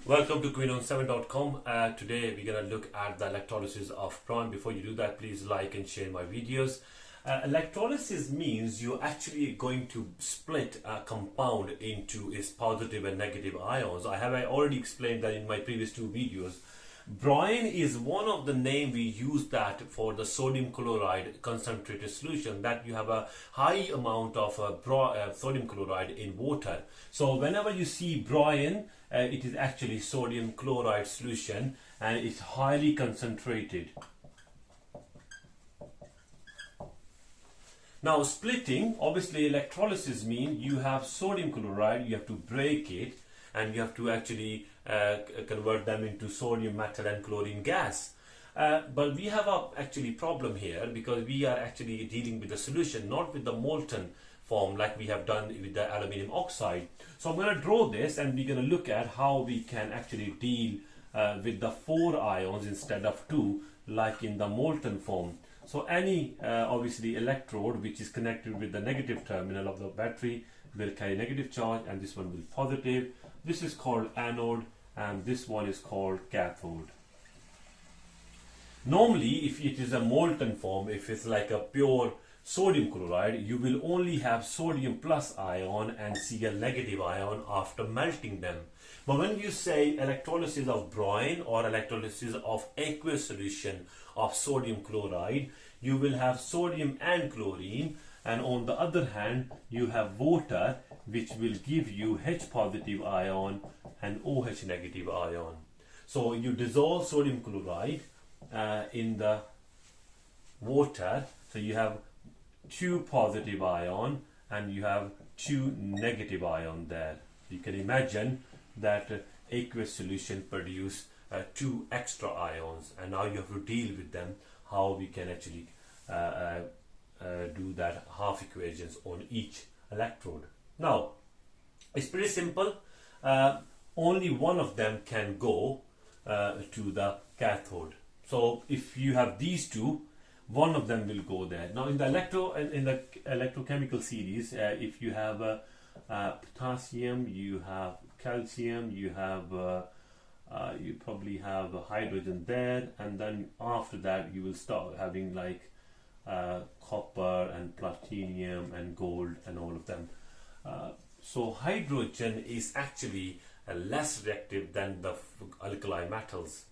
Welcome to queenon7.com. Today we're going to look at the electrolysis of brine. Before you do that, please like and share my videos. Electrolysis means you're actually going to split a compound into its positive and negative ions. I have already explained that in my previous two videos. Brine is one of the name we use that for the sodium chloride concentrated solution, that you have a high amount of sodium chloride in water. So whenever you see brine, it is actually sodium chloride solution and it's highly concentrated. Now splitting, obviously electrolysis means you have sodium chloride, you have to break it and you have to actually convert them into sodium, metal and chlorine gas. But we have a actually problem here because we are actually dealing with the solution, not with the molten form like we have done with the aluminum oxide. So I'm going to draw this and we're going to look at how we can actually deal with the 4 ions instead of 2 like in the molten form. So any obviously electrode which is connected with the negative terminal of the battery will carry negative charge and this one will be positive. This is called anode and this one is called cathode. Normally if it is a molten form, if it's like a pure sodium chloride, you will only have sodium plus ion and Cl negative ion after melting them. But when you say electrolysis of brine or electrolysis of aqueous solution of sodium chloride, you will have sodium and chlorine, and on the other hand you have water which will give you H positive ion and OH negative ion. So you dissolve sodium chloride in the water, so you have 2 positive ion and you have 2 negative ion there. You can imagine that aqueous solution produce 2 extra ions, and now you have to deal with them, how we can actually do that half equations on each electrode. Now it's pretty simple. Only one of them can go to the cathode. So if you have these two, one of them will go there. Now in the electrochemical series, if you have potassium, you have calcium, you have you probably have hydrogen there, and then after that you will start having like copper and platinum and gold and all of them. So hydrogen is actually less reactive than the alkali metals.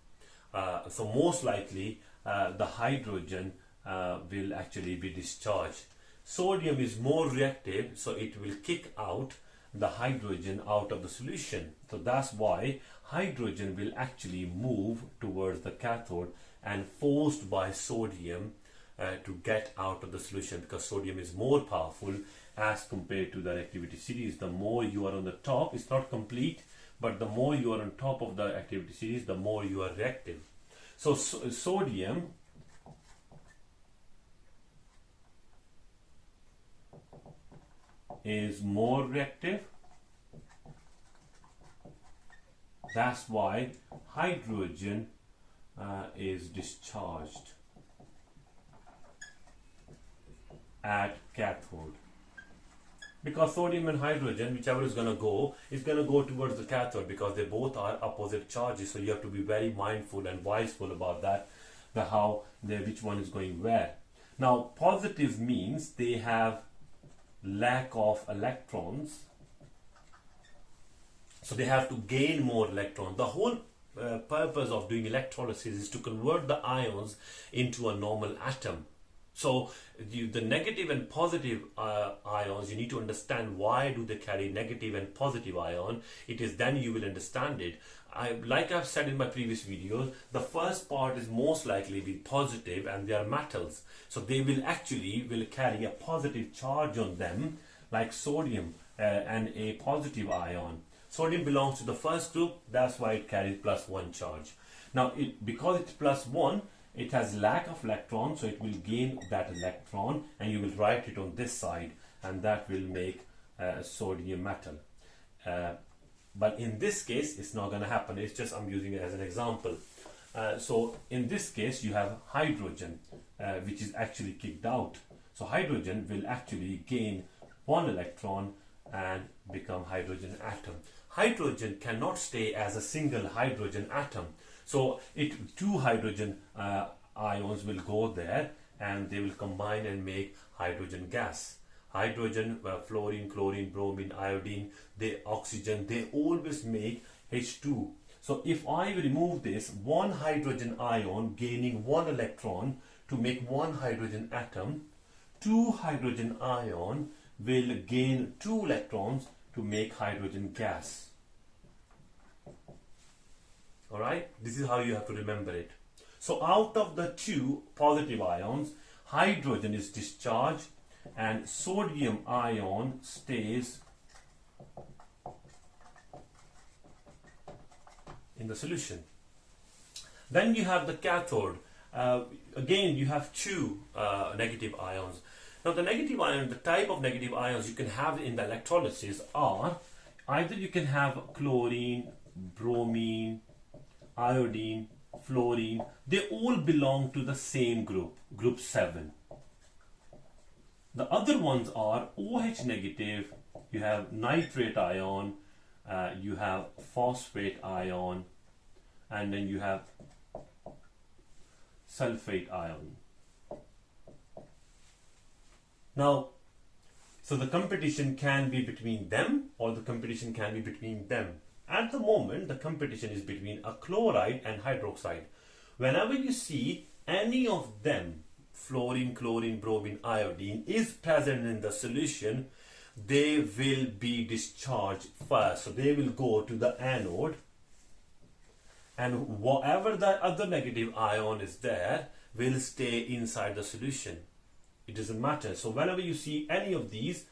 So most likely the hydrogen will actually be discharged. Sodium is more reactive, so it will kick out the hydrogen out of the solution. So that's why hydrogen will actually move towards the cathode and forced by sodium to get out of the solution, because sodium is more powerful as compared to the reactivity series. The more you are on the top, it's not complete, but the more you are on top of the activity series, the more you are reactive. So sodium is more reactive. That's why hydrogen is discharged at cathode, because sodium and hydrogen, whichever is going to go towards the cathode, because they both are opposite charges. So you have to be very mindful and wiseful about that, which one is going where. Now positive means they have lack of electrons, so they have to gain more electrons. The whole purpose of doing electrolysis is to convert the ions into a normal atom. So the negative and positive ions, you need to understand why do they carry negative and positive ion. It is then you will understand it. Like I've said in my previous videos, the first part is most likely be positive and they are metals. So they will carry a positive charge on them, like sodium and a positive ion. Sodium belongs to the first group, that's why it carries +1 charge. Now because it's +1, it has lack of electrons, so it will gain that electron and you will write it on this side, and that will make sodium metal. But in this case it's not going to happen. It's just I'm using it as an example. So in this case you have hydrogen which is actually kicked out. So hydrogen will actually gain 1 electron and become hydrogen atom. hydrogen cannot stay as a single hydrogen atom. So two hydrogen ions will go there and they will combine and make hydrogen gas. Hydrogen, fluorine, chlorine, bromine, iodine, oxygen, they always make H2. So if I remove this, one hydrogen ion gaining one electron to make one hydrogen atom, two hydrogen ion will gain two electrons to make hydrogen gas. Alright, this is how you have to remember it. So out of the two positive ions, hydrogen is discharged and sodium ion stays in the solution. Then you have the cathode. Again, you have two negative ions. Now the negative ion, the type of negative ions you can have in the electrolysis are either you can have chlorine, bromine, iodine, fluorine. They all belong to the same group, group 7. The other ones are OH negative, you have nitrate ion, you have phosphate ion, and then you have sulfate ion. Now, so the competition can be between them or the competition can be between them. At the moment, the competition is between a chloride and hydroxide. Whenever you see any of them, fluorine, chlorine, bromine, iodine, is present in the solution, they will be discharged first. So they will go to the anode, and whatever the other negative ion is there will stay inside the solution. It doesn't matter. So whenever you see any of these,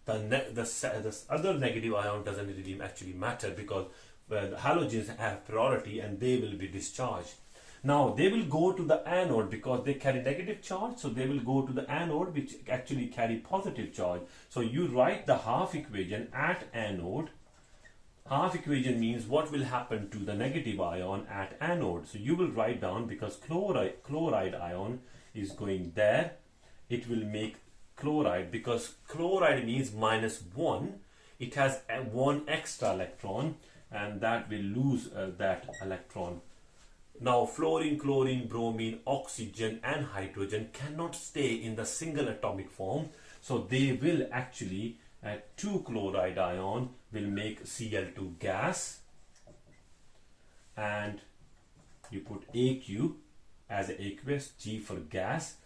the other negative ion doesn't really actually matter, because the halogens have priority and they will be discharged. Now they will go to the anode because they carry negative charge, so they will go to the anode which actually carry positive charge. So you write the half equation at anode. Half equation means what will happen to the negative ion at anode. So you will write down, because chloride ion is going there, it will make chloride, because chloride means -1. It has one extra electron and that will lose that electron. Now fluorine, chlorine, bromine, oxygen and hydrogen cannot stay in the single atomic form, so they will actually, two chloride ion will make Cl2 gas, and you put Aq as aqueous, G for gas.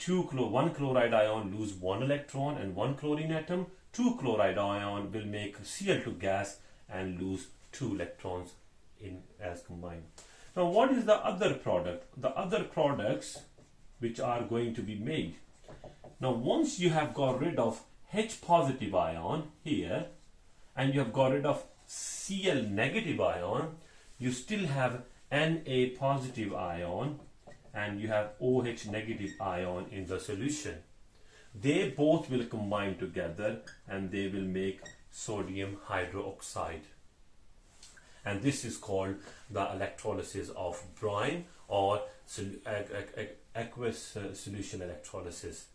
One chloride ion lose one electron and one chlorine atom. Two chloride ion will make Cl2 gas and lose two electrons in as combined. Now what is the other product? The other products which are going to be made. Now once you have got rid of H positive ion here and you have got rid of Cl negative ion, you still have Na positive ion and you have OH negative ion in the solution. They both will combine together and they will make sodium hydroxide. And this is called the electrolysis of brine, or aqueous solution electrolysis.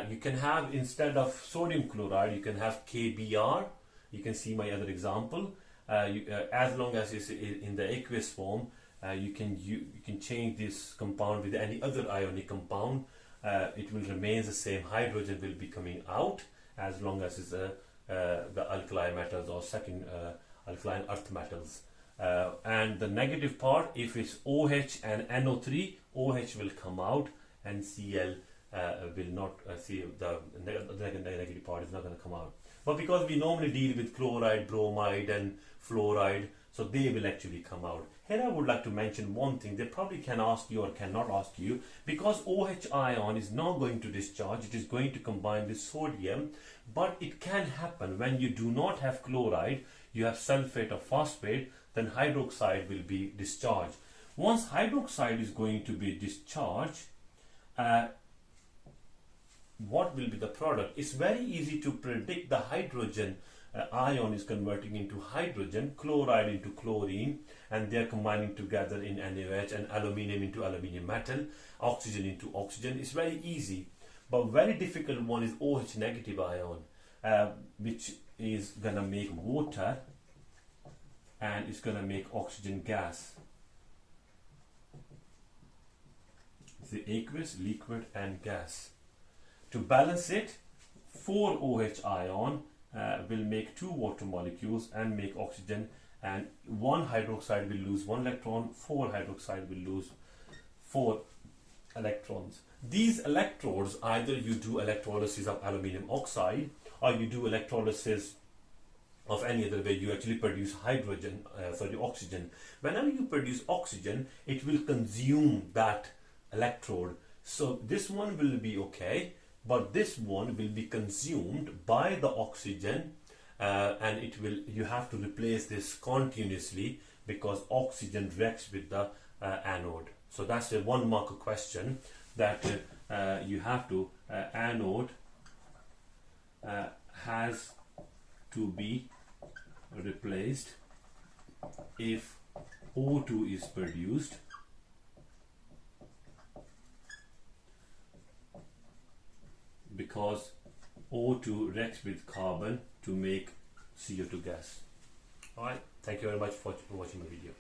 You can have, instead of sodium chloride, you can have KBr. You can see my other example. As long as it's in the aqueous form, you can change this compound with any other ionic compound. It will remain the same. Hydrogen will be coming out as long as it's the alkali metals or second alkaline earth metals. And the negative part, if it's OH and NO3, OH will come out and Cl will not, the negative part is not going to come out. But because we normally deal with chloride, bromide and fluoride, so they will actually come out. Here I would like to mention one thing. They probably can ask you or cannot ask you, because OH ion is not going to discharge, it is going to combine with sodium, but it can happen when you do not have chloride, you have sulfate or phosphate, then hydroxide will be discharged. Once hydroxide is going to be discharged, what will be the product? It's very easy to predict. The hydrogen ion is converting into hydrogen, chloride into chlorine, and they are combining together in NaOH, and aluminium into aluminium metal, oxygen into oxygen. It's very easy, but very difficult one is OH negative ion, which is gonna make water and it's going to make oxygen gas. It's the aqueous, liquid and gas. To balance it, 4 OH ion will make 2 water molecules and make oxygen, and 1 hydroxide will lose 1 electron, 4 hydroxide will lose 4 electrons. These electrodes, either you do electrolysis of aluminium oxide or you do electrolysis of any other way, you actually produce oxygen. Whenever you produce oxygen, it will consume that electrode. So this one will be okay, but this one will be consumed by the oxygen, and you have to replace this continuously because oxygen reacts with the anode. So that's a 1 mark question that you have to anode has to be replaced if O2 is produced because O2 reacts with carbon to make CO2 gas. Alright, thank you very much for watching the video.